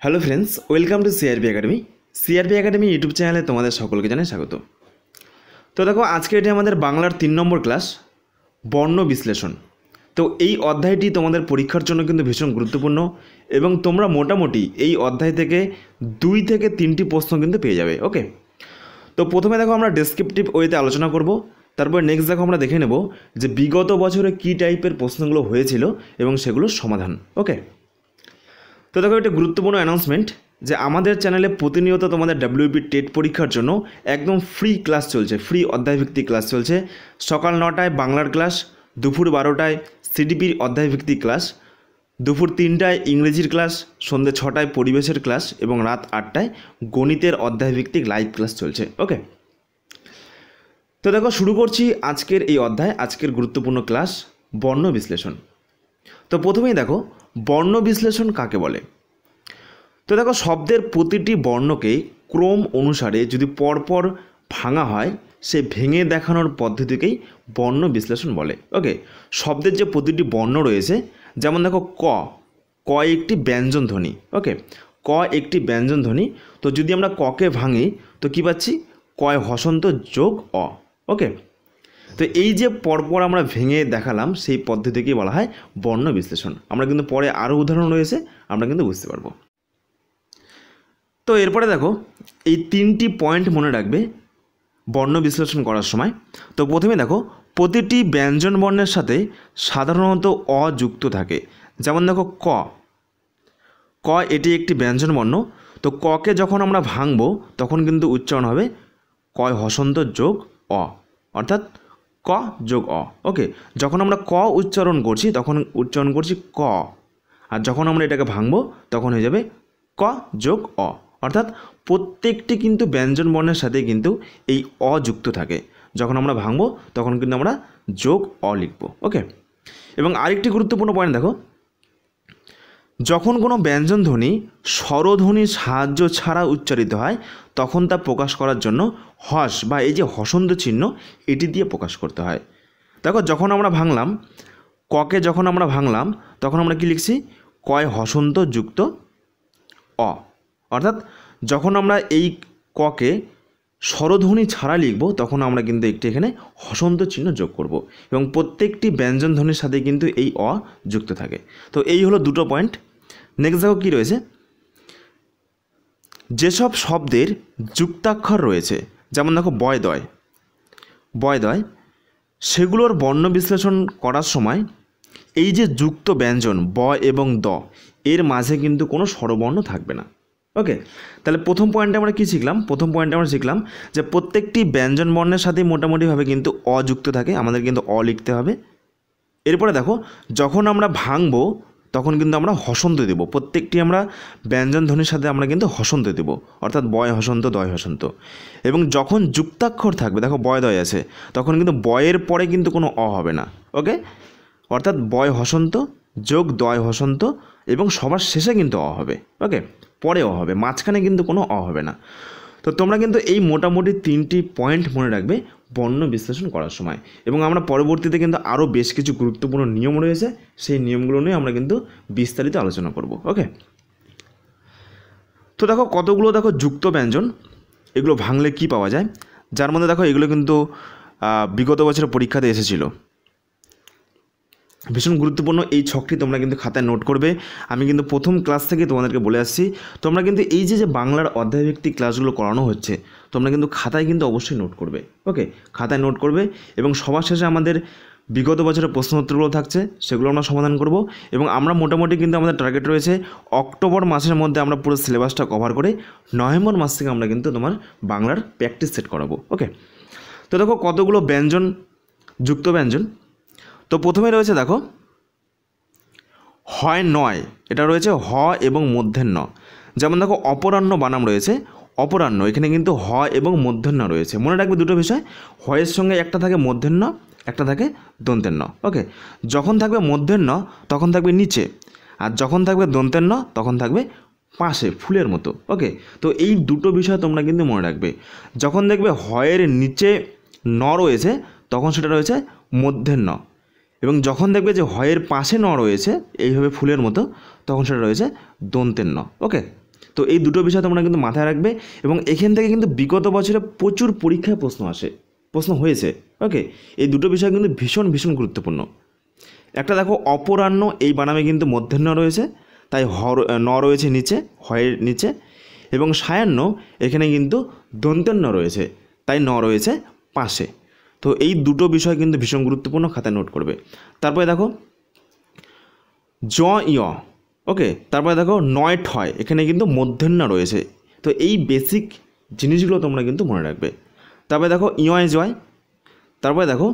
Hello friends, welcome to CRP academy. CRP academy YouTube চ্যানেলে তোমাদের সকলকে জানাই স্বাগত। তো দেখো, আজকে এটি আমাদের বাংলার 3 নম্বর ক্লাস, বর্ণ বিশ্লেষণ। তো এই অধ্যায়টি তোমাদের পরীক্ষার জন্য কিন্তু ভীষণ গুরুত্বপূর্ণ এবং তোমরা মোটামুটি এই অধ্যায় থেকে 2 থেকে 3টি প্রশ্ন কিন্তু পেয়ে যাবে। ওকে, তো প্রথমে দেখো আমরা ডেসক্রিপটিভ ওয়েতে আলোচনা করব, তারপর নেক্সট দেখো আমরা দেখে নেব যে বিগত বছরে কী টাইপের প্রশ্নগুলো হয়েছিল এবং সেগুলোর সমাধান। ওকে, তো দেখো একটা গুরুত্বপূর্ণ অ্যানাউন্সমেন্ট যে আমাদের চ্যানেলে প্রতিনিয়ত তোমাদের ডাব্লিউবি টেট পরীক্ষার জন্য একদম ফ্রি ক্লাস চলছে, ফ্রি অধ্যায়ভিত্তিক ক্লাস চলছে। সকাল 9টায় বাংলার ক্লাস, দুপুর 12টায় সিডিপির অধ্যায়ভিত্তিক ক্লাস, দুপুর 3টায় ইংরেজির ক্লাস, সন্ধ্যে 6টায় পরিবেশের ক্লাস এবং রাত 8টায় গণিতের অধ্যায়ভিত্তিক লাইভ ক্লাস চলছে। ওকে, তো দেখো শুরু করছি আজকের এই অধ্যায়, আজকের গুরুত্বপূর্ণ ক্লাস বর্ণ বিশ্লেষণ। তো প্রথমেই দেখো বর্ণ বিশ্লেষণ কাকে বলে। তো দেখো, শব্দের প্রতিটি বর্ণকে ক্রম অনুসারে যদি পরপর ভাঙা হয়, সে ভেঙে দেখানোর পদ্ধতিকেই বর্ণ বিশ্লেষণ বলে। ওকে, শব্দের যে প্রতিটি বর্ণ রয়েছে, যেমন দেখো ক একটি ব্যঞ্জন ধ্বনি। ওকে, ক একটি ব্যঞ্জন ধ্বনি। তো যদি আমরা ককে ভাঙি তো কী পাচ্ছি? কয় হসন্ত যোগ অ। ওকে, তো এই যে পরপর আমরা ভেঙে দেখালাম, সেই পদ্ধতিকেই বলা হয় বর্ণ বিশ্লেষণ। আমরা কিন্তু পরে আরও উদাহরণ রয়েছে, আমরা কিন্তু বুঝতে পারবো। তো এরপরে দেখো এই 3টি পয়েন্ট মনে রাখবে বর্ণ বিশ্লেষণ করার সময়। তো প্রথমে দেখো, প্রতিটি ব্যঞ্জন বর্ণের সাথে সাধারণত অ যুক্ত থাকে। যেমন দেখো ক এটি একটি ব্যঞ্জন বর্ণ। তো ককে যখন আমরা ভাঙবো তখন কিন্তু উচ্চারণ হবে কয় হসন্ত যোগ অ, অর্থাৎ ক যোগ অ। ওকে, যখন আমরা ক উচ্চারণ করছি তখন উচ্চারণ করছি ক, আর যখন আমরা এটাকে ভাঙবো তখন হয়ে যাবে ক যোগ অ, অর্থাৎ প্রত্যেকটি কিন্তু ব্যঞ্জন বর্ণের সাথে কিন্তু এই অ যুক্ত থাকে। যখন আমরা ভাঙবো তখন কিন্তু আমরা যোগ অ লিখব। ওকে, এবং আরেকটি গুরুত্বপূর্ণ পয়েন্ট দেখো, যখন কোনো ব্যঞ্জন ধ্বনি স্বরধ্বনির সাহায্য ছাড়া উচ্চারিত হয় তখন তা প্রকাশ করার জন্য হস বা এই যে হসন্ত চিহ্ন এটি দিয়ে প্রকাশ করতে হয়। দেখো, যখন আমরা ভাঙলাম ককে, যখন আমরা ভাঙলাম তখন আমরা কি লিখছি? কয় হসন্ত যুক্ত অ, অর্থাৎ যখন আমরা এই ককে স্বরধ্বনি ছাড়া লিখব তখন আমরা কিন্তু একটি এখানে হসন্ত চিহ্ন যোগ করব এবং প্রত্যেকটি ব্যঞ্জন ধ্বনির সাথে কিন্তু এই অ যুক্ত থাকে। তো এই হলো দুটো পয়েন্ট। নেক্সট দেখো কী রয়েছে, যেসব শব্দের যুক্তাক্ষর রয়েছে, যেমন দেখো বয়দয়, সেগুলোর বর্ণ বিশ্লেষণ করার সময় এই যে যুক্ত ব্যঞ্জন ব এবং দ, এর মাঝে কিন্তু কোনো স্বরবর্ণ থাকবে না। ওকে, তাহলে প্রথম পয়েন্টে আমরা কী শিখলাম? প্রথম পয়েন্টে আমরা শিখলাম যে প্রত্যেকটি ব্যঞ্জন বর্ণের সাথেই মোটামুটিভাবে কিন্তু অ যুক্ত থাকে, আমাদের কিন্তু অ লিখতে হবে। এরপরে দেখো, যখন আমরা ভাঙবো তখন কিন্তু আমরা হসন্ত দেব, প্রত্যেকটি আমরা ব্যঞ্জন ধ্বনির সাথে আমরা কিন্তু হসন্ত দেব, অর্থাৎ বয় হসন্ত দয় হসন্ত। এবং যখন যুক্তাক্ষর থাকবে, দেখো বয়দয় আছে, তখন কিন্তু বয়ের পরে কিন্তু কোনো অ হবে না। ওকে, অর্থাৎ বয় হসন্ত যোগ দয় হসন্ত এবং সবার শেষে কিন্তু অ হবে। ওকে, পরে অ হবে, মাঝখানে কিন্তু কোনো অ হবে না। তো তোমরা কিন্তু এই মোটামুটি 3টি পয়েন্ট মনে রাখবে বর্ণ বিশ্লেষণ করার সময়। এবং আমরা পরবর্তীতে কিন্তু আরও বেশ কিছু গুরুত্বপূর্ণ নিয়ম রয়েছে, সেই নিয়মগুলো নিয়ে আমরা কিন্তু বিস্তারিত আলোচনা করব। ওকে, তো দেখো কতগুলো দেখো যুক্ত ব্যঞ্জন, এগুলো ভাঙলে কি পাওয়া যায়, যার মধ্যে দেখো এগুলো কিন্তু বিগত বছরের পরীক্ষাতে এসেছিলো। ভীষণ গুরুত্বপূর্ণ এই ছকটি তোমরা কিন্তু খাতায় নোট করবে। আমি কিন্তু প্রথম ক্লাস থেকে তোমাদেরকে বলে আসছি, তোমরা কিন্তু এই যে বাংলার অধ্যায়ভিত্তিক ক্লাসগুলো করানো হচ্ছে, তোমরা কিন্তু খাতায় কিন্তু অবশ্যই নোট করবে। ওকে, খাতায় নোট করবে এবং সবার শেষে আমাদের বিগত বছরের প্রশ্ন উত্তরগুলো থাকছে, সেগুলো আমরা সমাধান করব। এবং আমরা মোটামুটি কিন্তু আমাদের টার্গেট রয়েছে অক্টোবর মাসের মধ্যে আমরা পুরো সিলেবাসটা কভার করে নভেম্বর মাস থেকে আমরা কিন্তু তোমার বাংলার প্র্যাকটিস সেট করাবো। ওকে, তো দেখো কতগুলো ব্যঞ্জন, যুক্ত ব্যঞ্জন। তো প্রথমে রয়েছে দেখো হয় নয়, এটা রয়েছে হ এবং মূর্ধন্য। যেমন দেখো অপরাহ্ন বানাম রয়েছে, অপরাহ্ন, এখানে কিন্তু হ এবং মূর্ধন্য রয়েছে। মনে রাখবে দুটো বিষয়, হয়ের সঙ্গে একটা থাকে মূর্ধন্য, একটা থাকে দন্তেন্য। ওকে, যখন থাকবে মূর্ধন্য তখন থাকবে নিচে, আর যখন থাকবে দন্তেন্য তখন থাকবে পাশে, ফুলের মতো। ওকে, তো এই দুটো বিষয় তোমরা কিন্তু মনে রাখবে। যখন দেখবে হয়ের নিচে ন রয়েছে তখন সেটা রয়েছে মূর্ধন্য, এবং যখন দেখবে যে হয়ের পাশে ন রয়েছে এইভাবে ফুলের মতো তখন সেটা রয়েছে দন্তের ন। ওকে, তো এই দুটো বিষয় তোমরা কিন্তু মাথায় রাখবে এবং এখান থেকে কিন্তু বিগত বছরে প্রচুর পরীক্ষায় প্রশ্ন হয়েছে। ওকে, এই দুটো বিষয় কিন্তু ভীষণ ভীষণ গুরুত্বপূর্ণ। একটা দেখো অপরাহ্ন, এই বানামে কিন্তু মধ্যাহ্ন রয়েছে, তাই ন রয়েছে নিচে, হয়ের নিচে, এবং সায়াহ্ন এখানে কিন্তু দন্ত্যান্ন রয়েছে, তাই ন রয়েছে পাশে। তো এই দুটো বিষয় কিন্তু ভীষণ গুরুত্বপূর্ণ, খাতায় নোট করবে। তারপরে দেখো জ ইয়, ওকে, তারপরে দেখো নয় ঠয়, এখানে কিন্তু মধ্যাহ্ন রয়েছে। তো এই বেসিক জিনিসগুলো তোমরা কিন্তু মনে রাখবে। তারপরে দেখো ইয় জয়, তারপরে দেখো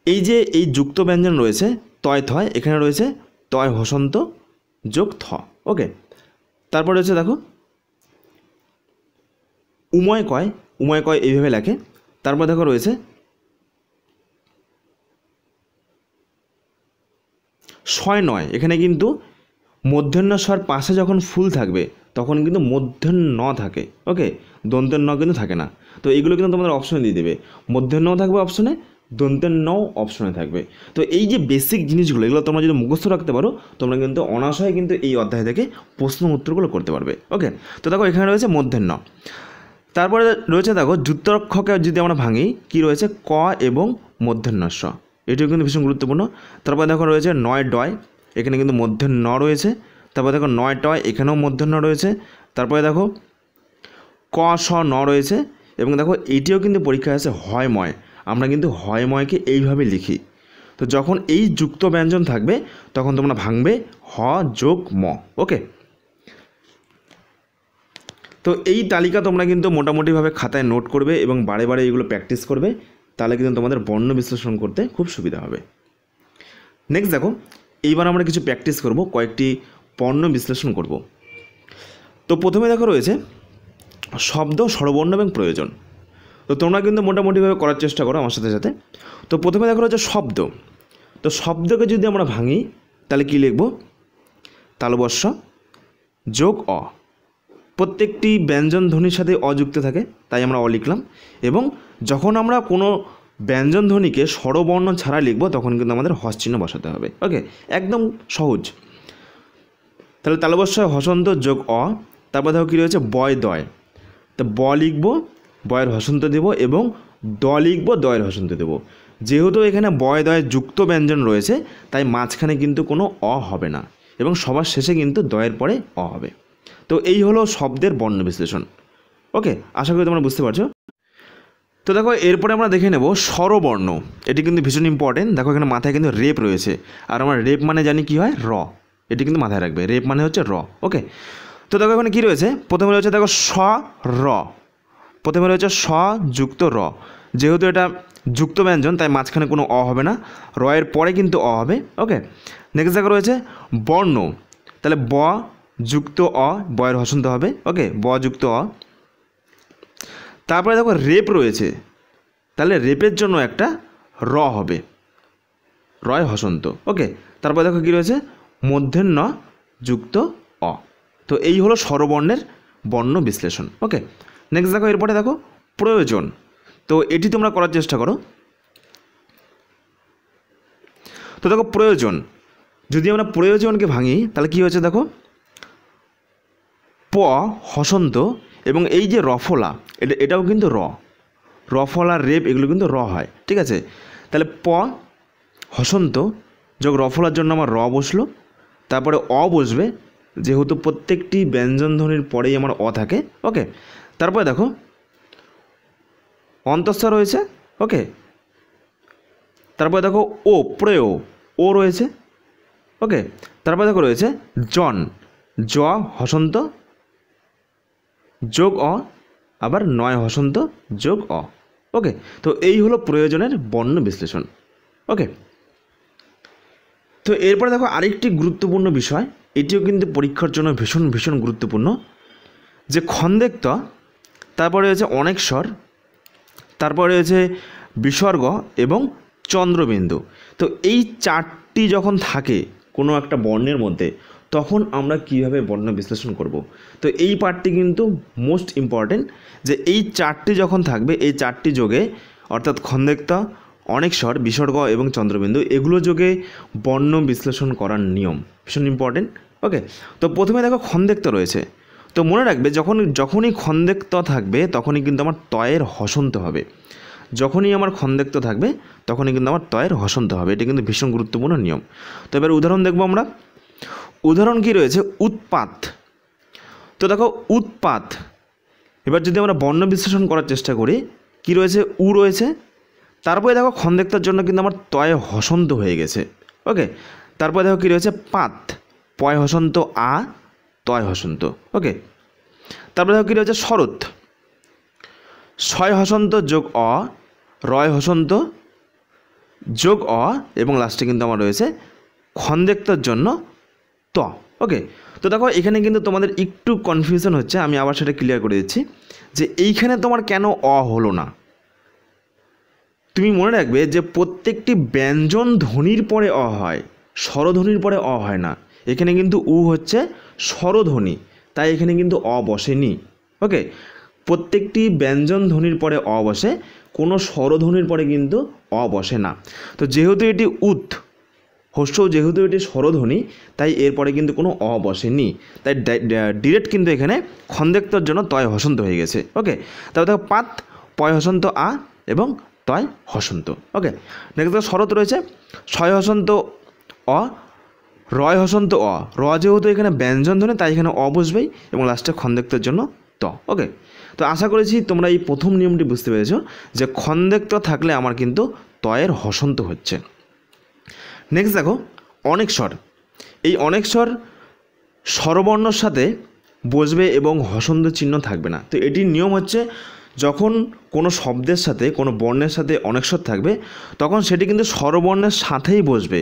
এই যে এই যুক্ত ব্যঞ্জন রয়েছে তয় থয়, এখানে রয়েছে তয় হসন্ত যোগ থ। ওকে, তারপরে রয়েছে দেখো উময় কয়, এইভাবে লেখে। তারপর দেখো রয়েছে ছয় নয়, এখানে কিন্তু মধ্যাহ্ন স্বর পাশে যখন ফুল থাকবে তখন কিন্তু মধ্যাহ্ন থাকে। ওকে, দন্তের ন কিন্তু থাকে না। তো এইগুলো কিন্তু তোমাদের অপশনে দিয়ে দেবে, মধ্যাহ্ন থাকবে অপশনে, দন্তের নও অপশনে থাকবে। তো এই যে বেসিক জিনিসগুলো, এগুলো তোমরা যদি মুখস্থ রাখতে পারো তোমরা কিন্তু অনায়াসে কিন্তু এই অধ্যায় থেকে প্রশ্ন উত্তরগুলো করতে পারবে। ওকে, তো দেখো এখানে রয়েছে মধ্যাহ্ন। তারপরে রয়েছে দেখো যুক্তাক্ষরকে যদি আমরা ভাঙি, কি রয়েছে ক এবং মধ্যাহ্নস্ব, এটিও কিন্তু ভীষণ গুরুত্বপূর্ণ। তারপরে দেখো রয়েছে নয় ডয়, এখানে কিন্তু মধ্যাহ্ন রয়েছে। তারপরে দেখো নয় টয়, এখানেও মধ্যাহ্ন রয়েছে। তারপরে দেখো ক স ন রয়েছে, এবং দেখো এটিও কিন্তু পরীক্ষায় আছে হয়ময়, আমরা কিন্তু হয়ময়কে এইভাবে লিখি। তো যখন এই যুক্ত ব্যঞ্জন থাকবে তখন তোমরা ভাঙবে হ যোগ ম। ওকে, তো এই তালিকা তোমরা কিন্তু মোটামুটিভাবে খাতায় নোট করবে এবং বারে বারে এগুলো প্র্যাকটিস করবে, তাহলে কিন্তু তোমাদের বর্ণ বিশ্লেষণ করতে খুব সুবিধা হবে। নেক্সট দেখো, এইবার আমরা কিছু প্র্যাকটিস করব, কয়েকটি বর্ণ বিশ্লেষণ করব। তো প্রথমে দেখো রয়েছে শব্দ, স্বরবর্ণ এবং প্রয়োজন। তো তোমরা কিন্তু মোটামুটিভাবে করার চেষ্টা করো আমার সাথে সাথে। তো প্রথমে দেখো রয়েছে শব্দ। তো শব্দকে যদি আমরা ভাঙি তাহলে কি লিখব, তালবস্য যোগ অ, প্রত্যেকটি ব্যঞ্জন ধ্বনির সাথে অযুক্ত থাকে, তাই আমরা অ লিখলাম। এবং যখন আমরা কোনো ব্যঞ্জন ধ্বনিকে স্বরবর্ণ ছাড়া লিখব তখন কিন্তু আমাদের হস চিহ্ন বসাতে হবে। ওকে, একদম সহজ। তাহলে তালবস্য হসন্ত যোগ অ। তারপর দেখো কী রয়েছে বয় দয়, তো ব লিখব, বয়ের হসন্ত দেব, এবং দ লিখব, দয়ের হসন্ত দেব। যেহেতু এখানে বয় দয় যুক্ত ব্যঞ্জন রয়েছে তাই মাঝখানে কিন্তু কোনো অ হবে না, এবং সবার শেষে কিন্তু দয়ের পরে অ হবে। তো এই হলো শব্দের বর্ণ বিশ্লেষণ। ওকে, আশা করি তোমরা বুঝতে পারছো। তো দেখো এরপরে আমরা দেখে নেব স্বরবর্ণ, এটি কিন্তু ভীষণ ইম্পর্টেন্ট। দেখো এখানে মাথায় কিন্তু রেপ রয়েছে, আর আমরা রেপ মানে জানি কি হয়, র, এটি কিন্তু মাথায় রাখবে, রেপ মানে হচ্ছে র। ওকে, তো দেখো এখানে কী রয়েছে, প্রথমে রয়েছে দেখো স র, প্রথমে রয়েছে স যুক্ত র, যেহেতু এটা যুক্ত ব্যঞ্জন তাই মাঝখানে কোনো অ হবে না, র এর পরে কিন্তু অ হবে। ওকে, নেক্সট দেখো রয়েছে বর্ণ, তাহলে ব যুক্ত অ, বয়ের হসন্ত হবে। ওকে, ব যুক্ত অ। তারপরে দেখো রেপ রয়েছে, তাহলে রেপের জন্য একটা র হবে, রয় হসন্ত। ওকে, তারপরে দেখো কী রয়েছে মধ্যাহ্ন যুক্ত অ। তো এই হলো স্বরবর্ণের বর্ণ বিশ্লেষণ। ওকে, নেক্সট দেখো এরপরে দেখো প্রয়োজন। তো এটি তোমরা করার চেষ্টা করো। তো দেখো প্রয়োজন, যদি আমরা প্রয়োজনকে ভাঙি তাহলে কী হয়েছে দেখো প হসন্ত, এবং এই যে রফলা, এটাও কিন্তু রফলা রেপ এগুলো কিন্তু র হয়। ঠিক আছে, তাহলে প হসন্ত যোগ রফলার জন্য আমার র বসলো, তারপরে অ বসবে, যেহেতু প্রত্যেকটি ব্যঞ্জন ধ্বনির পরেই আমার অ থাকে। ওকে, তারপরে দেখো অন্তঃস্থ রয়েছে। ওকে, তারপরে দেখো ও প্রয়োগ, ও রয়েছে। ওকে, তারপরে দেখো রয়েছে জন, জ হসন্ত যোগ অ, আবার নয় হসন্ত যোগ অ। ওকে, তো এই হলো প্রয়োজনের বর্ণ বিশ্লেষণ। ওকে, তো এরপরে দেখো আরেকটি গুরুত্বপূর্ণ বিষয়, এটিও কিন্তু পরীক্ষার জন্য ভীষণ ভীষণ গুরুত্বপূর্ণ, যে খন্দেক্ত, তারপরে রয়েছে অনেক স্বর, তারপরে রয়েছে বিসর্গ এবং চন্দ্রবিন্দু। তো এই চারটি যখন থাকে কোনো একটা বর্ণের মধ্যে তখন আমরা কীভাবে বর্ণ বিশ্লেষণ করব। তো এই পার্টটি কিন্তু মোস্ট ইম্পর্টেন্ট, যে এই চারটি যখন থাকবে এই চারটি যোগে, অর্থাৎ খন্দেক্ত, অনেক স্বর, বিসর্গ এবং চন্দ্রবিন্দু, এগুলো যোগে বর্ণ বিশ্লেষণ করার নিয়ম ভীষণ ইম্পর্টেন্ট। ওকে, তো প্রথমে দেখো খন্দেক্ত রয়েছে। তো মনে রাখবে যখনই খন্দেক্ত থাকবে তখনই কিন্তু আমার তয়ের হসন্ত হবে। যখনই আমার খন্দেক্ত থাকবে তখনই কিন্তু আমার তয়ের হসন্ত হবে। এটা কিন্তু ভীষণ গুরুত্বপূর্ণ নিয়ম। তো এবার উদাহরণ দেখব আমরা। উদাহরণ কি রয়েছে? উৎপাত। তো দেখো উৎপাত, এবার যদি আমরা বর্ণ বিশ্লেষণ করার চেষ্টা করি, কি রয়েছে? উ রয়েছে, তারপরে দেখো খন্দেক্তার জন্য কিন্তু আমার তয় হসন্ত হয়ে গেছে। ওকে, তারপরে দেখো কি রয়েছে? পাত, পয় হসন্ত আ, তয় হসন্ত। ওকে, তারপরে দেখো কি রয়েছে? শরৎ, ছয় হসন্ত যোগ অ, রয় হসন্ত যোগ অ, এবং লাস্টে কিন্তু আমার রয়েছে খন্দেক্তার জন্য ত। ওকে, তো দেখো এখানে কিন্তু তোমাদের একটু কনফিউশন হচ্ছে, আমি আবার সেটা ক্লিয়ার করে দিচ্ছি যে এইখানে তোমার কেন অ হলো না। তুমি মনে রাখবে যে প্রত্যেকটি ব্যঞ্জন ধ্বনির পরে অ হয়, স্বরধ্বনির পরে অ হয় না। এখানে কিন্তু উ হচ্ছে স্বরধ্বনি, তাই এখানে কিন্তু অ বসেনি। ওকে, প্রত্যেকটি ব্যঞ্জন ধ্বনির পরে অ বসে, কোনো স্বরধ্বনির পরে কিন্তু অ বসে না। তো যেহেতু এটি উৎ হস্য, যেহেতু এটি স্বরধ্বনি, তাই এরপরে কিন্তু কোনো অ বসেনি, তাই ডিরেক্ট কিন্তু এখানে খন্দেক্তর জন্য তয় হসন্ত হয়ে গেছে। ওকে, তারপর দেখো পাত, পয় হসন্ত আ এবং তয় হসন্ত। ওকে, নেক্সট দেখো শরৎ রয়েছে, ছয় হসন্ত অ, রয় হসন্ত অ। র যেহেতু এখানে ব্যঞ্জন ধ্বনি, তাই এখানে অ বসবেই এবং লাস্টে খন্দেক্তর জন্য ত। ওকে, তো আশা করেছি তোমরা এই প্রথম নিয়মটি বুঝতে পেরেছো যে খন্দেক্ত থাকলে আমার কিন্তু তয়ের হসন্ত হচ্ছে। নেক্সট দেখো অনেকস্বর। এই অনেকস্বর স্বরবর্ণর সাথে বসবে এবং হসন্ত চিহ্ন থাকবে না। তো এটির নিয়ম হচ্ছে, যখন কোনো শব্দের সাথে কোনো বর্ণের সাথে অনেকস্বর থাকবে তখন সেটি কিন্তু স্বরবর্ণের সাথেই বসবে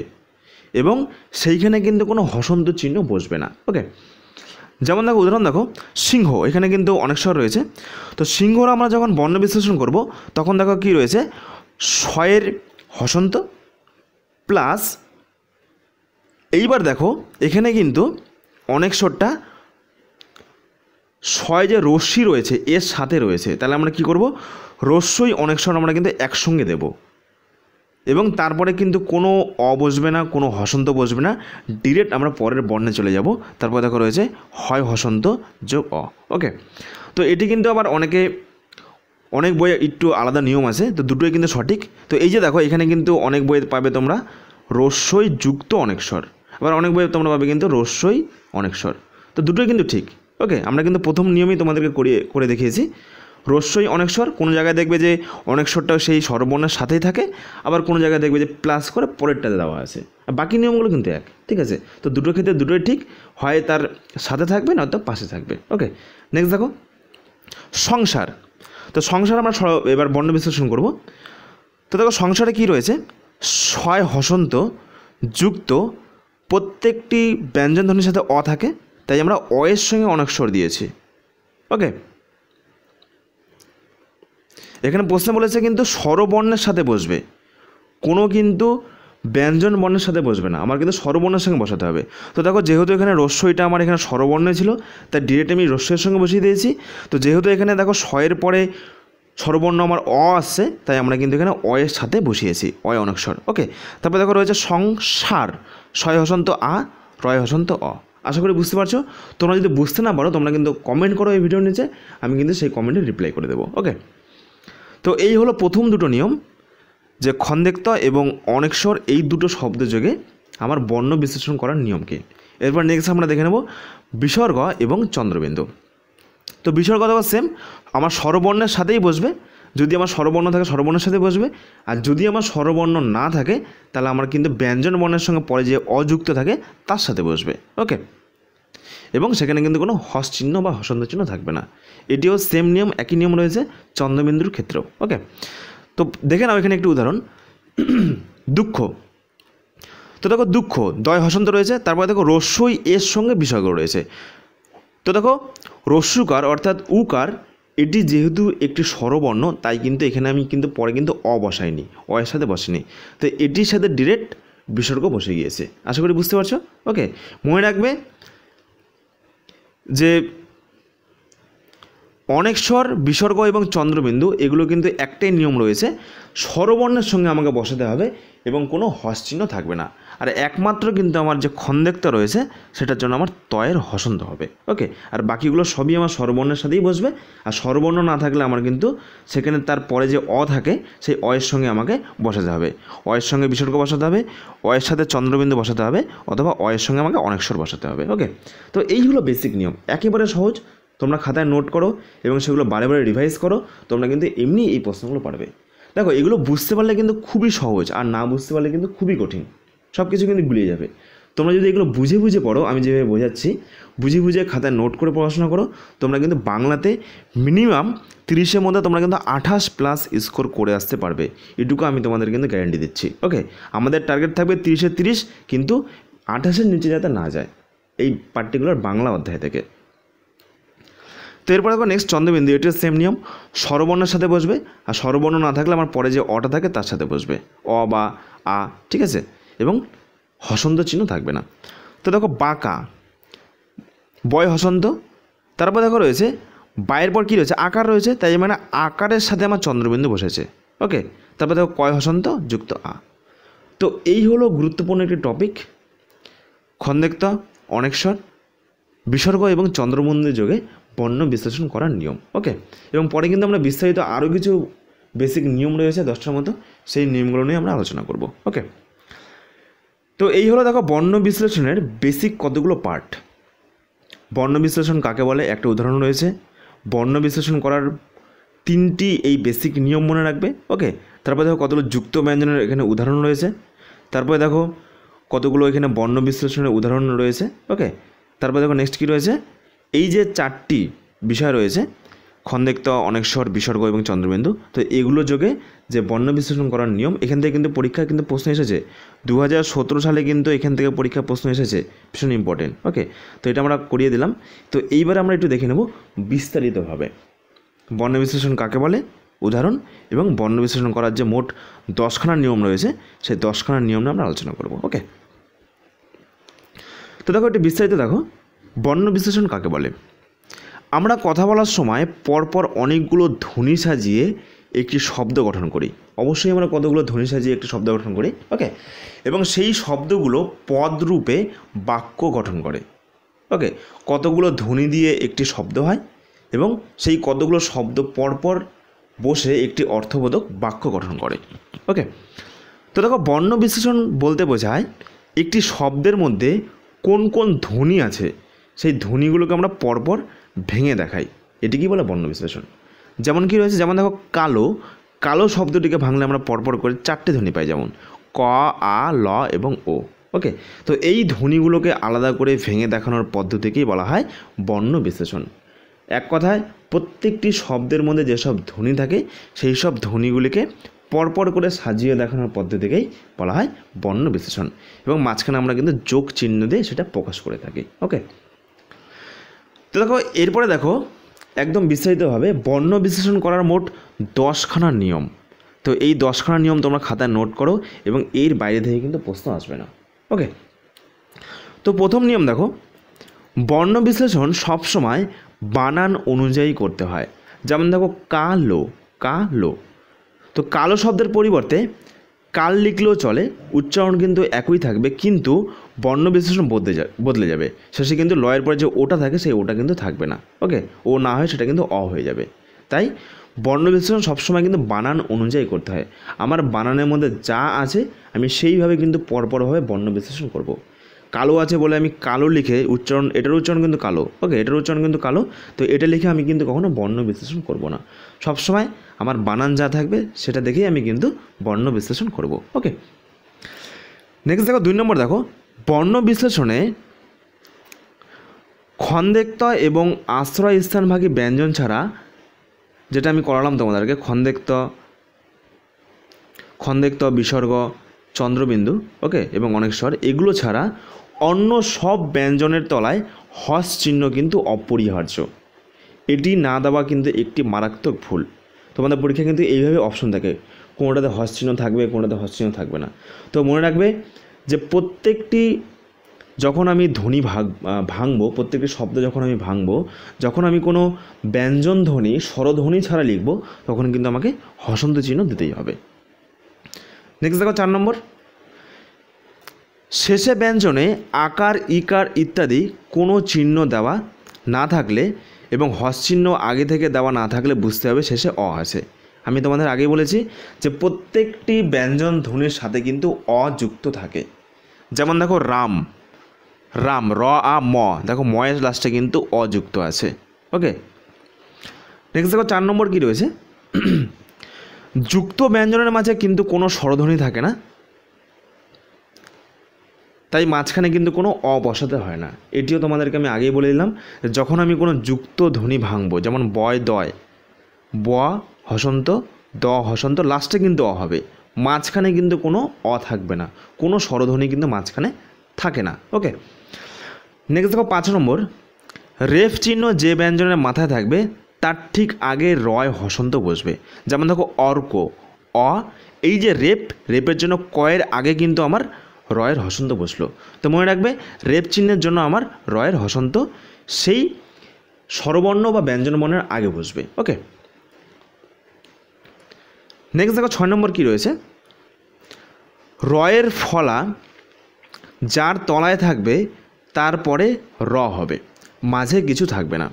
এবং সেইখানে কিন্তু কোনো হসন্ত চিহ্ন বসবে না। ওকে, যেমন দেখো উদাহরণ দেখো সিংহ, এখানে কিন্তু অনেকস্বর রয়েছে। তো সিংহর আমরা যখন বর্ণ বিশ্লেষণ করব তখন দেখো কি রয়েছে? শয়ের হসন্ত প্লাস, এইবার দেখো এখানে কিন্তু অনেকস্বরটা ছয় যে রস্যি রয়েছে এর সাথে রয়েছে, তাহলে আমরা কি করব? রস্যই অনেকস্বর আমরা কিন্তু একসঙ্গে দেব এবং তারপরে কিন্তু কোনো অ বসবে না, কোনো হসন্ত বসবে না, ডিরেক্ট আমরা পরের বর্ণে চলে যাব। তারপর দেখো রয়েছে হয় হসন্ত যোগ অ। ওকে, তো এটি কিন্তু আবার অনেক বইয়ে একটু আলাদা নিয়ম আছে, তো দুটোই কিন্তু সঠিক। তো এই যে দেখো এখানে কিন্তু অনেক বইয়ে পাবে তোমরা রস্যই যুক্ত অনেকস্বর, আবার অনেক বইয়ে তোমরা পাবে কিন্তু রস্যই অনেকস্বর। তো দুটোই কিন্তু ঠিক। ওকে, আমরা কিন্তু প্রথম নিয়মেই তোমাদেরকে করে দেখিয়েছি। রস্যই অনেকস্বর, কোনো জায়গায় দেখবে যে অনেকস্বরটাও সেই স্বরবর্ণের সাথেই থাকে, আবার কোনো জায়গায় দেখবে যে প্লাস করে পরেরটাতে দেওয়া আছে, আর বাকি নিয়মগুলো কিন্তু এক। ঠিক আছে, তো দুটোর ক্ষেত্রে দুটোই ঠিক, হয় তার সাথে থাকবে নয়তো পাশে থাকবে। ওকে, নেক্সট দেখো সংসার। তো সংসার আমরা এবার বর্ণ বিশ্লেষণ করব। তো দেখো সংসারে কি রয়েছে? ছয় হসন্ত যুক্ত, প্রত্যেকটি ব্যঞ্জন ধ্বনির সাথে অ থাকে, তাই আমরা অ এর সঙ্গে অনেকস্বর দিয়েছি। ওকে, এখানে প্রশ্ন বলেছে কিন্তু স্বরবর্ণের সাথে বসবে, কোনো কিন্তু ব্যঞ্জন বর্ণের সাথে বসবে না, আমার কিন্তু স্বরবর্ণের সঙ্গে বসাতে হবে। তো দেখো যেহেতু এখানে রস্যইটা আমার এখানে স্বরবর্ণে ছিল, তাই ডিরেক্ট আমি রস্যের সঙ্গে বসিয়ে দিয়েছি। তো যেহেতু এখানে দেখো ছয়ের পরে স্বরবর্ণ আমার অ আসছে, তাই আমরা কিন্তু এখানে অ এর সাথে বসিয়েছি, অয় অনেকস্বর। ওকে, তারপরে দেখো রয়েছে সংসার, ছয় হসন্ত আ, রয় হসন্ত অ। আশা করি বুঝতে পারছো। তোমরা যদি বুঝতে না পারো তোমরা কিন্তু কমেন্ট করো এই ভিডিওর নিচে, আমি কিন্তু সেই কমেন্টে রিপ্লাই করে দেবো। ওকে, তো এই হলো প্রথম দুটো নিয়ম, যে খন্দেক্ত এবং অনেকস্বর এই দুটো শব্দ যোগে আমার বর্ণ বিশ্লেষণ করার নিয়মকে। এরপর নেক্সট আমরা দেখে নেব বিসর্গ এবং চন্দ্রবিন্দু। তো বিসর্গ দেওয়া সেম, আমার স্বরবর্ণের সাথেই বসবে, যদি আমার স্বরবর্ণ থাকে স্বরবর্ণের সাথে বসবে, আর যদি আমার স্বরবর্ণ না থাকে তাহলে আমার কিন্তু ব্যঞ্জন বর্ণের সঙ্গে পরে যে অযুক্ত থাকে তার সাথে বসবে। ওকে, এবং সেখানে কিন্তু কোনো হস চিহ্ন বা হসন্ত চিহ্ন থাকবে না। এটিও সেম নিয়ম, একই নিয়ম রয়েছে চন্দ্রবিন্দুর ক্ষেত্রেও। ওকে, তো দেখে নাও এখানে একটি উদাহরণ দুঃখ। তো দেখো দুঃখ দয় হসন্ত রয়েছে, তারপরে দেখো রস্যই এর সঙ্গে বিসর্গ রয়েছে। তো দেখো রস্যুকার অর্থাৎ উকার, এটি যেহেতু একটি স্বরবর্ণ, তাই কিন্তু এখানে আমি কিন্তু পরে কিন্তু অ বসাইনি, অ এর সাথে বসেনি, তো এটির সাথে ডিরেক্ট বিসর্গ বসে গিয়েছে। আশা করি বুঝতে পারছো। ওকে, মনে রাখবে যে অনেকস্বর, বিসর্গ এবং চন্দ্রবিন্দু এগুলো কিন্তু একটাই নিয়ম রয়েছে, স্বরবর্ণের সঙ্গে আমাকে বসাতে হবে এবং কোনো হস্যচিহ্ন থাকবে না। আর একমাত্র কিন্তু আমার যে খন্দেকটা রয়েছে সেটার জন্য আমার তয়ের হসন্ত হবে। ওকে, আর বাকিগুলো সবই আমার স্বরবর্ণের সাথেই বসবে। আর স্বরবর্ণ না থাকলে আমার কিন্তু সেখানে তার পরে যে অ থাকে সেই অয়ের সঙ্গে আমাকে বসাতে হবে, অয়ের সঙ্গে বিসর্গ বসাতে হবে, অয়ের সাথে চন্দ্রবিন্দু বসাতে হবে, অথবা অয়ের সঙ্গে আমাকে অনেকস্বর বসাতে হবে। ওকে, তো এই হলো বেসিক নিয়ম, একেবারে সহজ। তোমরা খাতায় নোট করো এবং সেগুলো বারে বারে রিভাইজ করো, তোমরা কিন্তু এমনি এই প্রশ্নগুলো পারবে। দেখো, এগুলো বুঝতে পারলে কিন্তু খুবই সহজ, আর না বুঝতে পারলে কিন্তু খুবই কঠিন, সব কিছু কিন্তু গুলিয়ে যাবে। তোমরা যদি এগুলো বুঝে বুঝে পড়ো, আমি যেভাবে বোঝাচ্ছি বুঝে বুঝে খাতায় নোট করে পড়াশোনা করো, তোমরা কিন্তু বাংলাতে মিনিমাম 30-এর মধ্যে তোমরা কিন্তু 28+ স্কোর করে আসতে পারবে, এটুকু আমি তোমাদের কিন্তু গ্যারান্টি দিচ্ছি। ওকে, আমাদের টার্গেট থাকবে 30-এর 30, কিন্তু 28-এর নিচে যাতে না যায় এই পার্টিকুলার বাংলা অধ্যায় থেকে। তো এরপর দেখো নেক্সট চন্দ্রবিন্দু, এটিও সেম নিয়ম, স্বরবর্ণের সাথে বসবে, আর স্বরবর্ণ না থাকলে আমার পরে যে অটা থাকে তার সাথে বসবে, অ বা আ, ঠিক আছে, এবং হসন্ত চিহ্ন থাকবে না। তো দেখো বাঁকা, বয় হসন্ত, তারপর দেখো রয়েছে বায়ের পর কী রয়েছে, আকার রয়েছে, তাই মানে আকারের সাথে আমার চন্দ্রবিন্দু বসেছে। ওকে, তারপর দেখো কয় হসন্ত যুক্ত আ। তো এই হলো গুরুত্বপূর্ণ একটি টপিক, খন্দেক্ত, অনেকস্বর, বিসর্গ এবং চন্দ্রবিন্দু যোগে বর্ণ বিশ্লেষণ করার নিয়ম। ওকে, এবং পরে কিন্তু আমরা বিস্তারিত আরও কিছু বেসিক নিয়ম রয়েছে 10টার মতো, সেই নিয়মগুলো নিয়ে আমরা আলোচনা করব। ওকে, তো এই হলো দেখো বর্ণ বিশ্লেষণের বেসিক কতগুলো পার্ট। বর্ণ বিশ্লেষণ কাকে বলে একটা উদাহরণ রয়েছে, বর্ণ বিশ্লেষণ করার 3টি এই বেসিক নিয়ম মনে রাখবে। ওকে, তারপরে দেখো কতগুলো যুক্ত ব্যঞ্জনের এখানে উদাহরণ রয়েছে, তারপরে দেখো কতগুলো এখানে বর্ণ বিশ্লেষণের উদাহরণ রয়েছে। ওকে, তারপরে দেখো নেক্সট কী রয়েছে, এই যে 4টি বিষয় রয়েছে, খন্দেক্ত, অনেকস্বর, বিসর্গ এবং চন্দ্রবিন্দু, তো এগুলো যোগে যে বর্ণ বিশ্লেষণ করার নিয়ম, এখান থেকে কিন্তু পরীক্ষায় কিন্তু প্রশ্ন এসেছে 2017 সালে, কিন্তু এখান থেকে পরীক্ষায় প্রশ্ন এসেছে, ভীষণ ইম্পর্টেন্ট। ওকে, তো এটা আমরা করিয়ে দিলাম। তো এইবার আমরা একটু দেখে নেব বিস্তারিতভাবে বর্ণ বিশ্লেষণ কাকে বলে, উদাহরণ, এবং বর্ণ বিশ্লেষণ করার যে মোট 10খানা নিয়ম রয়েছে সেই 10খানা নিয়ম নিয়ে আমরা আলোচনা করব। ওকে, তো দেখো একটু বিস্তারিত দেখো, বর্ণ বিশ্লেষণ কাকে বলে। আমরা কথা বলার সময় পরপর অনেকগুলো ধ্বনি সাজিয়ে একটি শব্দ গঠন করি, অবশ্যই আমরা কতগুলো ধ্বনি সাজিয়ে একটি শব্দ গঠন করি। ওকে, এবং সেই শব্দগুলো পদরূপে বাক্য গঠন করে। ওকে, কতগুলো ধ্বনি দিয়ে একটি শব্দ হয় এবং সেই কতগুলো শব্দ পরপর বসে একটি অর্থবোধক বাক্য গঠন করে। ওকে, তো দেখো বর্ণ বিশ্লেষণ বলতে বোঝায় একটি শব্দের মধ্যে কোন কোন ধ্বনি আছে সেই ধ্বনিগুলোকে আমরা পরপর ভেঙে দেখাই, এটি কি বলে বর্ণ বিশ্লেষণ। যেমন কি রয়েছে, যেমন দেখো কালো, কালো শব্দটিকে ভাঙলে আমরা পরপর করে 4টে ধ্বনি পাই, যেমন ক, আ, ল এবং ও। ওকে, তো এই ধ্বনিগুলোকে আলাদা করে ভেঙে দেখানোর পদ্ধতিকেই বলা হয় বর্ণ বিশ্লেষণ। এক কথায় প্রত্যেকটি শব্দের মধ্যে যেসব ধ্বনি থাকে সেই সব ধ্বনিগুলিকে পরপর করে সাজিয়ে দেখানোর পদ্ধতিকেই বলা হয় বর্ণ বিশ্লেষণ, এবং মাঝখানে আমরা কিন্তু যোগ চিহ্ন দিয়ে সেটা প্রকাশ করে থাকি। ওকে, তো দেখো এরপরে দেখো একদম বিস্তারিতভাবে বর্ণ বিশ্লেষণ করার মোট 10খানা নিয়ম। তো এই 10খানা নিয়ম তোমরা খাতায় নোট করো এবং এর বাইরে থেকে কিন্তু প্রশ্ন আসবে না। ওকে, তো প্রথম নিয়ম দেখো, বর্ণ বিশ্লেষণ সবসময় বানান অনুযায়ী করতে হয়। যেমন দেখো কালো, কালো, তো কালো শব্দের পরিবর্তে কাল লিখলেও চলে, উচ্চারণ কিন্তু একই থাকবে, কিন্তু বর্ণ বিশ্লেষণ বদলে যাবে। শেষে কিন্তু লয়ের পরে যে ওটা থাকে সেই ওটা কিন্তু থাকবে না। ওকে, ও না হয় সেটা কিন্তু অ হয়ে যাবে। তাই বর্ণ বিশ্লেষণ সবসময় কিন্তু বানান অনুযায়ী করতে হয়। আমার বানানের মধ্যে যা আছে আমি সেইভাবে কিন্তু পরপরভাবে বর্ণ বিশ্লেষণ করব। কালো আছে বলে আমি কালো লিখে উচ্চারণ, এটার উচ্চারণ কিন্তু কালো, ওকে, এটার উচ্চারণ কিন্তু কালো, তো এটা লিখে আমি কিন্তু কখনো বর্ণ বিশ্লেষণ করব না। সবসময় আমার বানান যা থাকবে সেটা দেখেই আমি কিন্তু বর্ণ বিশ্লেষণ করব। ওকে, নেক্সট দেখো 2 নম্বর দেখো, বর্ণ বিশ্লেষণে খন্দেক্ত এবং আশ্রয় স্থানভাগী ব্যঞ্জন ছাড়া, যেটা আমি করালাম তোমাদেরকে, খন্দেক্ত, বিসর্গ, চন্দ্রবিন্দু, ওকে, এবং অনেকস্বর, এগুলো ছাড়া অন্য সব ব্যঞ্জনের তলায় হস চিহ্ন কিন্তু অপরিহার্য। এটি না দেওয়া কিন্তু একটি মারাত্মক ভুল। তোমাদের পরীক্ষা কিন্তু এইভাবে অপশন থাকে, কোনোটাতে হস চিহ্ন থাকবে, কোনোটাতে হস চিহ্ন থাকবে না। তো মনে রাখবে যে প্রত্যেকটি যখন আমি ধ্বনি ভাঙবো, প্রত্যেকটি শব্দ যখন আমি ভাঙবো, যখন আমি কোনো ব্যঞ্জন ধ্বনি স্বরধ্বনি ছাড়া লিখব, তখন কিন্তু আমাকে হসন্ত চিহ্ন দিতেই হবে। নেক্সট দেখো 4 নম্বর, শেষে ব্যঞ্জনে আকার ইকার ইত্যাদি কোনো চিহ্ন দেওয়া না থাকলে এবং হস চিহ্ন আগে থেকে দেওয়া না থাকলে বুঝতে হবে শেষে অ আছে। আমি তোমাদের আগেই বলেছি যে প্রত্যেকটি ব্যঞ্জন ধ্বনির সাথে কিন্তু অ যুক্ত থাকে। যেমন দেখো রাম, রাম র আ ম, দেখো ময়ের লাস্টে কিন্তু অ যুক্ত আছে। ওকে, নেক্সট দেখো 4 নম্বর কী রয়েছে, যুক্ত ব্যঞ্জনের মাঝে কিন্তু কোনো স্বরধ্বনি থাকে না, তাই মাঝখানে কিন্তু কোনো অ বসাতে হয় না। এটিও তোমাদেরকে আমি আগেই বলে দিলাম, যখন আমি কোনো যুক্ত ধ্বনি ভাঙবো, যেমন বয় দয়, ব হসন্ত, দ হসন্ত, লাস্টে কিন্তু অ হবে, মাঝখানে কিন্তু কোনো অ থাকবে না, কোনো স্বরধ্বনি কিন্তু মাঝখানে থাকে না। ওকে, নেক্সট দেখো 5 নম্বর, রেফ চিহ্ন যে ব্যঞ্জনের মাথায় থাকবে তার ঠিক আগে রয় হসন্ত বসবে। যেমন দেখো অর্ক, অ, এই যে রেপ, রেপের জন্য কয়ের আগে কিন্তু আমার রয়ের হসন্ত বসলো। তো মনে রাখবে রেপ চিহ্নের জন্য আমার রয়ের হসন্ত সেই স্বরবর্ণ বা ব্যঞ্জনবর্ণের আগে বসবে। ওকে, নেক্সট দেখো 6 নম্বর কী রয়েছে, রয়ের ফলা যার তলায় থাকবে তারপরে র হবে, মাঝে কিছু থাকবে না।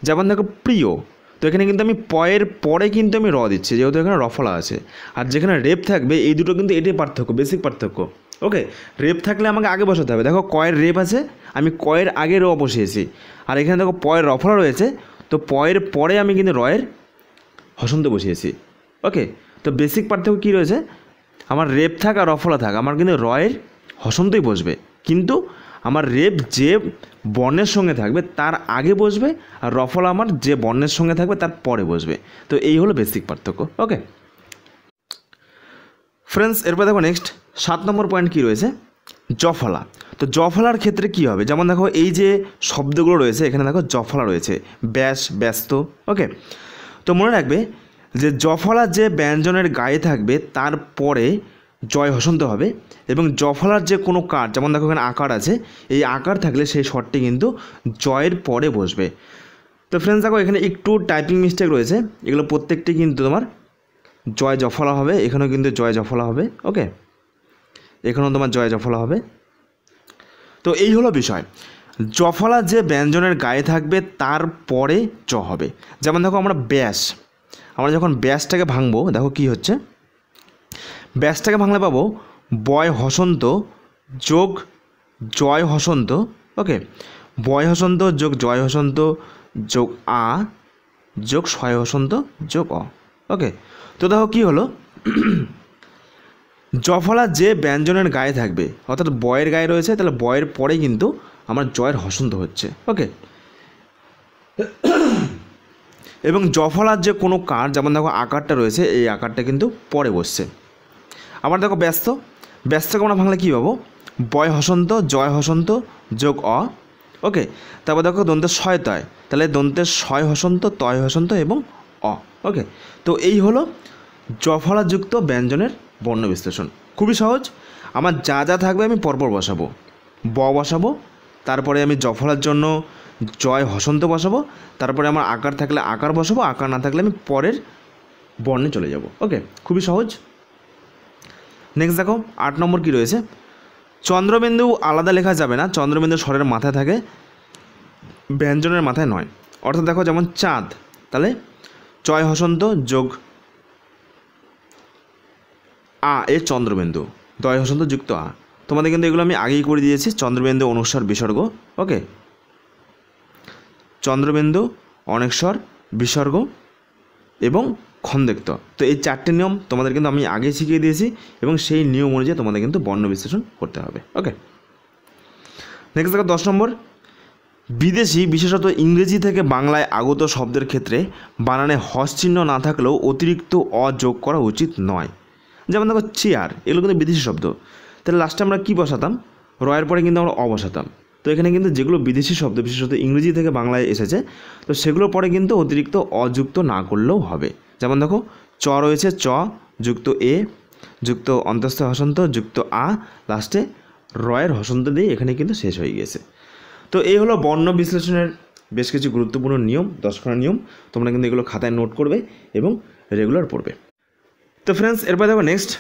যেমন দেখো প্রিয়, তো এখানে কিন্তু আমি পয়ের পরে কিন্তু আমি র দিচ্ছি, যেহেতু এখানে রফলা আছে। আর যেখানে রেপ থাকবে, এই দুটো কিন্তু এটাই পার্থক্য, বেসিক পার্থক্য। ওকে, রেপ থাকলে আমাকে আগে বসাতে হবে। দেখো কয়ের রেপ আছে, আমি কয়ের আগে র বসিয়েছি। আর এখানে দেখো পয়ের রফলা রয়েছে, তো পয়ের পরে আমি কিন্তু রয়ের হসন্ত বসিয়েছি। ওকে, তো বেসিক পার্থক্য কী রয়েছে, আমার রেপ থাক আর রফলা থাক, আমার কিন্তু রয়ের হসন্তই বসবে, কিন্তু আমার রেপ যে বর্ণের সঙ্গে থাকবে তার আগে বসবে, আর রফলা আমার যে বর্ণের সঙ্গে থাকবে তার পরে বসবে। তো এই হলো বেসিক পার্থক্য। ওকে ফ্রেন্ডস, এরপর দেখো নেক্সট 7 নম্বর পয়েন্ট কী রয়েছে, জফলা। তো জফলার ক্ষেত্রে কী হবে, যেমন দেখো এই যে শব্দগুলো রয়েছে, এখানে দেখো জফলা রয়েছে, ব্যাস, ব্যস্ত। ওকে, তো মনে রাখবে যে জফলা যে ব্যঞ্জনের গায়ে থাকবে তারপরে জয় হসন্ত হবে, এবং জফলার যে কোনো কার, যেমন দেখো এখানে আকার আছে, এই আকার থাকলে সেই স্বরটি কিন্তু জয়ের পরে বসবে। তো ফ্রেন্ডস দেখো এখানে একটু টাইপিং মিস্টেক রয়েছে, এগুলো প্রত্যেকটি কিন্তু তোমার জয় জফলা হবে, এখানেও কিন্তু জয় জফলা হবে। ওকে, এখানেও তোমার জয় জফলা হবে। তো এই হলো বিষয়, জফলা যে ব্যঞ্জনের গায়ে থাকবে তারপরে চ হবে। যেমন দেখো আমরা ব্যাস, আমরা যখন ব্যাসটাকে ভাঙবো, দেখো কি হচ্ছে, ব্যাসটাকে ভাঙলে পাবো বয় হসন্ত যোগ জয় হসন্ত। ওকে, বয় হসন্ত যোগ জয় হসন্ত যোগ আ যোগ ছয় হসন্ত যোগ অ। ওকে, তো দেখো কী হলো, জফলা যে ব্যঞ্জনের গায়ে থাকবে, অর্থাৎ বয়ের গায়ে রয়েছে, তাহলে বয়ের পরে কিন্তু আমার জয়ের হসন্ত হচ্ছে। ওকে, এবং জফলার যে কোনো কার, যেমন দেখো আকারটা রয়েছে, এই আকারটা কিন্তু পরে বসছে। আবার দেখো ব্যস্ত, ব্যস্তকে আমরা ভাঙলে কী পাবো, বয় হসন্ত জয় হসন্ত যোগ অ। ওকে, তারপর দেখো দন্তের ছয় তয়, তাহলে দন্তের ছয় হসন্ত তয় হসন্ত এবং অ। ওকে, তো এই হলো জফলাযুক্ত ব্যঞ্জনের বর্ণ বিশ্লেষণ। খুবই সহজ, আমার যা যা থাকবে আমি পরপর বসাবো, ব বসাবো, তারপরে আমি জফলার জন্য জয় হসন্ত বসাবো, তারপরে আমার আকার থাকলে আকার বসাবো, আকার না থাকলে আমি পরের বর্ণে চলে যাব। ওকে, খুবই সহজ। নেক্সট দেখো 8 নম্বর কী রয়েছে, চন্দ্রবিন্দু আলাদা লেখা যাবে না, চন্দ্রবিন্দু স্বরের মাথায় থাকে, ব্যঞ্জনের মাথায় নয়। অর্থাৎ দেখো যেমন চাঁদ, তাহলে চয় হসন্ত যোগ আ এ চন্দ্রবিন্দু, দয় হসন্ত যুক্ত আ। তোমাদের কিন্তু এগুলো আমি আগেই করে দিয়েছি, চন্দ্রবিন্দু অনুস্বর বিসর্গ। ওকে, চন্দ্রবিন্দু অনেকস্বর বিসর্গ এবং খন্দেক্ত। তো এই 4টে নিয়ম তোমাদের কিন্তু আমি আগেই শিখিয়ে দিয়েছি, এবং সেই নিয়ম অনুযায়ী তোমাদের কিন্তু বর্ণ বিশ্লেষণ করতে হবে। ওকে, নেক্সট দেখো 10 নম্বর, বিদেশি বিশেষত ইংরেজি থেকে বাংলায় আগত শব্দের ক্ষেত্রে বানানে হস চিহ্ন না থাকলেও অতিরিক্ত অ যোগ করা উচিত নয়। যেমন দেখো চেয়ার, এগুলো কিন্তু বিদেশি শব্দ, তাহলে লাস্টে আমরা কী বসাতাম, রয়ের পরে কিন্তু আমরা অ বসাতাম। তো এখানে কিন্তু যেগুলো বিদেশি শব্দ বিশেষত ইংরেজি থেকে বাংলায় এসেছে, তো সেগুলো পরে কিন্তু অতিরিক্ত অযুক্ত না করলেও হবে। যেমন দেখো চ রয়েছে, চ যুক্ত এ যুক্ত অন্তস্থ হসন্ত যুক্ত আ, লাস্টে রয়ের হসন্ত দিয়ে এখানে কিন্তু শেষ হয়ে গিয়েছে। তো এই হলো বর্ণ বিশ্লেষণের বেশ কিছু গুরুত্বপূর্ণ নিয়ম, 10খানা নিয়ম। তোমরা কিন্তু এগুলো খাতায় নোট করবে এবং রেগুলার পড়বে। তো ফ্রেন্ডস, এরপর দেখো নেক্সট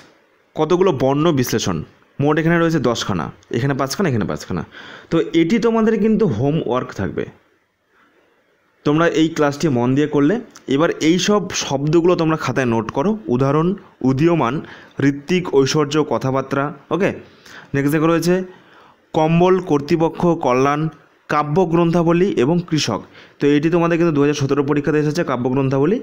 কতগুলো বর্ণ বিশ্লেষণ। মোট এখানে রয়েছে 10খানা, এখানে 5খানা, এখানে 5খানা। তো এটি তোমাদের কিন্তু হোমওয়ার্ক থাকবে, তোমরা এই ক্লাসটি মন দিয়ে করলে। এবার এই সব শব্দগুলো তোমরা খাতায় নোট করো। উদাহরণ: উদীয়মান, ঋত্বিক, ঐশ্বর্য, কথাবার্তা। ওকে, নেক্সট দেখো রয়েছে কম্বল, কর্তৃপক্ষ, কল্যাণ, কাব্যগ্রন্থাবলী এবং কৃষক। তো এটি তোমাদের কিন্তু 2017 পরীক্ষাতে এসেছে, কাব্যগ্রন্থাবলী।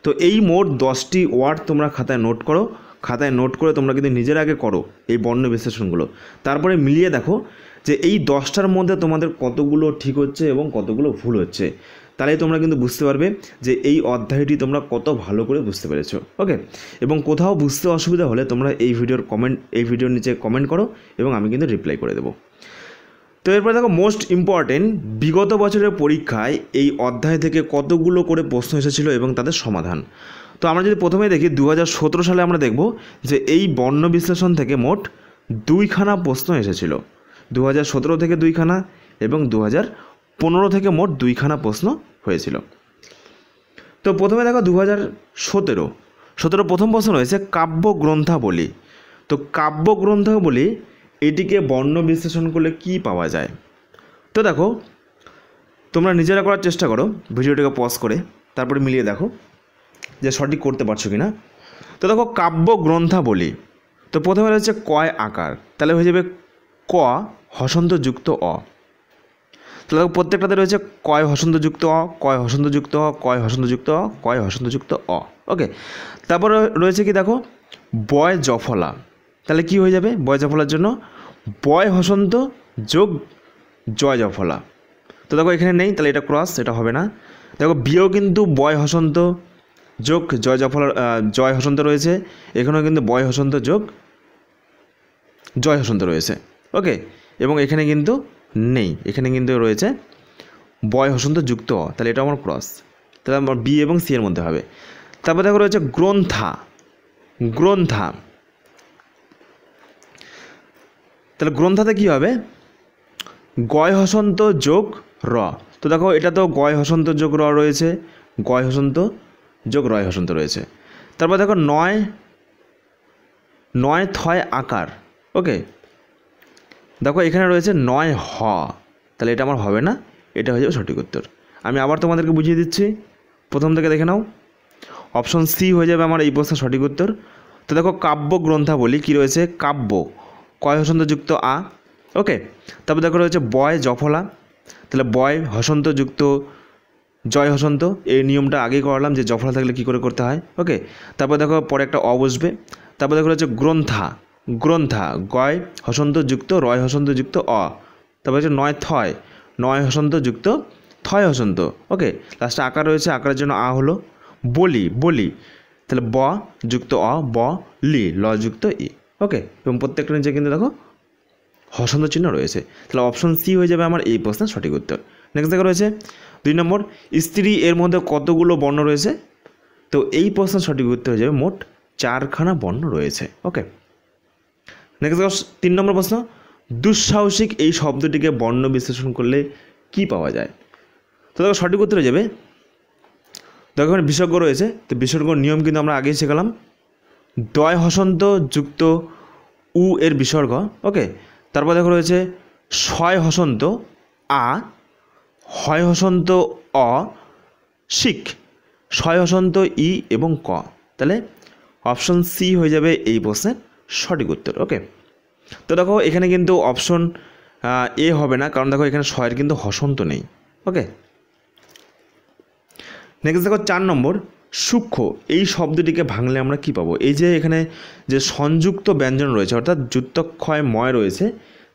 তো এই মোট 10টি ওয়ার্ড তোমরা খাতায় নোট করো। খাতায় নোট করে তোমরা কিন্তু নিজের আগে করো এই বর্ণ বিশ্লেষণগুলো, তারপরে মিলিয়ে দেখো যে এই 10টার মধ্যে তোমাদের কতগুলো ঠিক হচ্ছে এবং কতগুলো ভুল হচ্ছে। তাহলেই তোমরা কিন্তু বুঝতে পারবে যে এই অধ্যায়টি তোমরা কত ভালো করে বুঝতে পেরেছো। ওকে, এবং কোথাও বুঝতে অসুবিধা হলে তোমরা এই ভিডিওর নিচে কমেন্ট করো এবং আমি কিন্তু রিপ্লাই করে দেবো। তো এরপরে দেখো মোস্ট ইম্পর্টেন্ট, বিগত বছরের পরীক্ষায় এই অধ্যায় থেকে কতগুলো করে প্রশ্ন এসেছিলো এবং তাদের সমাধান। তো আমরা যদি প্রথমে দেখি 2017 সালে আমরা দেখব যে এই বর্ণ বিশ্লেষণ থেকে মোট 2খানা প্রশ্ন এসেছিল। 2017 থেকে 2খানা এবং 2015 থেকে মোট 2খানা প্রশ্ন হয়েছিল। তো প্রথমে দেখো 2017 প্রথম প্রশ্ন রয়েছে কাব্যগ্রন্থাবলী। তো কাব্যগ্রন্থাবলী এটিকে বর্ণ বিশ্লেষণ করলে কি পাওয়া যায়? তো দেখো তোমরা নিজেরা করার চেষ্টা করো, ভিডিওটাকে পজ করে তারপরে মিলিয়ে দেখো যে সঠিক করতে পারছো কি না। তো দেখো কাব্যগ্রন্থাবলী, তো প্রথমে রয়েছে কয় আকার, তাহলে হয়ে যাবে ক হসন্তযুক্ত অ। তাহলে দেখো প্রত্যেকটাতে রয়েছে কয় হসন্তযুক্ত অ, কয় হসন্তযুক্ত অ, কয় হসন্তযুক্ত অ, কয় হসন্তযুক্ত অ। ওকে, তারপরে রয়েছে কি দেখো বয় জফলা, তাহলে কি হয়ে যাবে বয় জফলার জন্য বয় হসন্ত যোগ জয় জফলা। তো দেখো এখানে নেই, তাহলে এটা ক্রস, এটা হবে না। দেখো বিয়েও কিন্তু বয় হসন্ত যোগ জয় জফলা, জয় হসন্ত রয়েছে, এখানেও কিন্তু বয় হসন্ত যোগ জয় হসন্ত রয়েছে। ওকে, এবং এখানে কিন্তু নেই, এখানে কিন্তু রয়েছে বয় হসন্ত যুক্ত অ, তাহলে এটা আমার ক্রস, তাহলে আমার বি এবং সি এর মধ্যে হবে। তারপর দেখো রয়েছে গ্রন্থা, গ্রন্থা, তাহলে গ্রন্থাতে কী হবে গয় হসন্ত যোগ র। তো দেখো এটা তো গয় হসন্ত যোগ র রয়েছে, গয় হসন্ত যোগ রয় হসন্ত রয়েছে। তারপর দেখো নয় থয় আকার। ওকে, দেখো এখানে রয়েছে নয় হ, তাহলে এটা আমার হবে না, এটা হয়ে যাবে সঠিক উত্তর। আমি আবার তোমাদেরকে বুঝিয়ে দিচ্ছি, প্রথম থেকে দেখে নাও। অপশন সি হয়ে যাবে আমার এই প্রশ্নের সঠিক উত্তর। তো দেখো কাব্যগ্রন্থাবলী কী রয়েছে কাব্য, কয় হসন্ত যুক্ত আ। ওকে, তারপর দেখো রয়েছে বয় জফলা, তাহলে বয় হসন্ত যুক্ত জয় হসন্ত, এই নিয়মটা আগেই করালাম যে জফলা থাকলে কী করে করতে হয়। ওকে, তারপর দেখো পরে একটা অ বসবে। তারপর দেখো রয়েছে গ্রন্থা, গ্রন্থা গয় হসন্ত যুক্ত রয় হসন্ত যুক্ত অ। তারপর হচ্ছে নয় থয়, নয় হসন্ত যুক্ত থয় হসন্ত। ওকে, লাস্টে আকার রয়েছে, আকারের জন্য আ হলো। বলি, বলি, তাহলে ব যুক্ত অ, ব লি ল যুক্ত ই। ওকে, এবং প্রত্যেকটা নিচে কিন্তু দেখো হসন্ত চিহ্ন রয়েছে, তাহলে অপশন সি হয়ে যাবে আমার এই প্রশ্নের সঠিক উত্তর। নেক্সট দেখা রয়েছে 2 নম্বর, স্ত্রী এর মধ্যে কতগুলো বর্ণ রয়েছে? তো এই প্রশ্নের সঠিক উত্তর হয়ে যাবে মোট 4খানা বর্ণ রয়েছে। ওকে, নেক্সট দেখো 3 নম্বর প্রশ্ন, দুঃসাহসিক এই শব্দটিকে বর্ণ বিশ্লেষণ করলে কি পাওয়া যায়? তো দেখো সঠিক উত্তর হয়ে যাবে, দেখো এখানে বিসর্গ রয়েছে, তো বিসর্গর নিয়ম কিন্তু আমরা আগেই শেখালাম। দয় হসন্ত যুক্ত উ এর বিসর্গ। ওকে, তারপর দেখো রয়েছে শয় হসন্ত আ, হয় হসন্ত অ, শিক, শয় হসন্ত ই এবং ক। তাহলে অপশন সি হয়ে যাবে এই প্রশ্নের সঠিক উত্তর। ওকে, তো দেখো এখানে কিন্তু অপশন এ হবে না, কারণ দেখো এখানে শয়ের কিন্তু হসন্ত নেই। ওকে, নেক্সট দেখো 4 নম্বর, সূক্ষ্ম এই শব্দটিকে ভাঙলে আমরা কি পাবো? এই যে এখানে যে সংযুক্ত ব্যঞ্জন রয়েছে অর্থাৎ যুক্তক্ষয় ময় রয়েছে,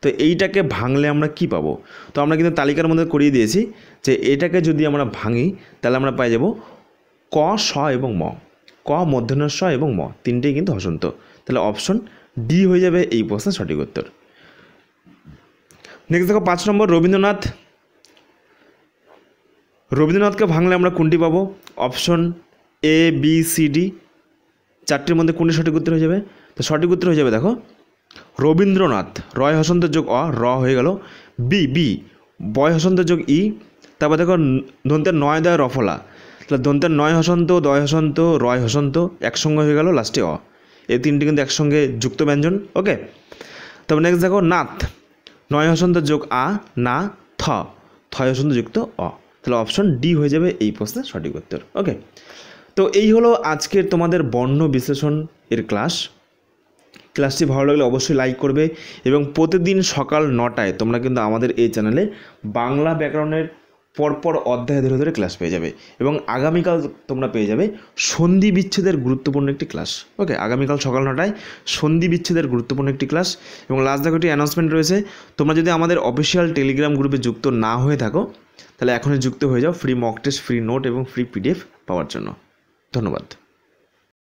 তো এইটাকে ভাঙলে আমরা কি পাবো? তো আমরা কিন্তু তালিকার মধ্যে করিয়ে দিয়েছি যে এটাকে যদি আমরা ভাঙি তাহলে আমরা পাই যাব ক, স এবং ম, ক মূর্ধন্য ষ এবং ম, তিনটেই কিন্তু হসন্ত, তাহলে অপশন ডি হয়ে যাবে এই প্রশ্নের সঠিক উত্তর। নেক্সট দেখো 5 নম্বর, রবীন্দ্রনাথ, রবীন্দ্রনাথকে ভাঙলে আমরা কোনটি পাবো? Option A B C D, 4টির মধ্যে কোনটি সঠিক উত্তর হয়ে যাবে? তো সঠিক উত্তর হয়ে যাবে দেখো রবীন্দ্রনাথ, রয় হসন্ত যোগ অ, র হয়ে গেল। বি বয় হসন্ত যোগ ই। তারপর দেখো দন্তের নয় দয় রফলা, তাহলে দন্তের নয় হসন্ত, দয় হসন্ত, রয় হসন্ত একসঙ্গে হয়ে গেল লাস্টে অ। এই তিনটি কিন্তু একসঙ্গে যুক্ত ব্যঞ্জন। ওকে, তারপর নেক্সট দেখো নাথ, নয় হসন্ত যোগ আ, না থয় হসন্ত যুক্ত অ। তাহলে অপশন ডি হয়ে যাবে এই প্রশ্নের সঠিক উত্তর। ওকে, তো এই হলো আজকের তোমাদের বর্ণ বিশ্লেষণ এর ক্লাসটি ভালো লাগলে অবশ্যই লাইক করবে এবং প্রতিদিন সকাল 9টায় তোমরা কিন্তু আমাদের এই চ্যানেলে বাংলা ব্যাকরণের পরপর অধ্যায় ধরে ধরে ক্লাস পেয়ে যাবে এবং আগামীকাল তোমরা পেয়ে যাবে সন্ধি বিচ্ছেদের গুরুত্বপূর্ণ একটি ক্লাস। ওকে, আগামীকাল সকাল 9টায় সন্ধি বিচ্ছেদের গুরুত্বপূর্ণ একটি ক্লাস। এবং লাস্ট দেখো একটি অ্যানাউন্সমেন্ট রয়েছে, তোমরা যদি আমাদের অফিসিয়াল টেলিগ্রাম গ্রুপে যুক্ত না হয়ে থাকো তাহলে এখনই যুক্ত হয়ে যাও free mock test, free note এবং ফ্রি পিডিএফ পাওয়ার জন্য। ধন্যবাদ।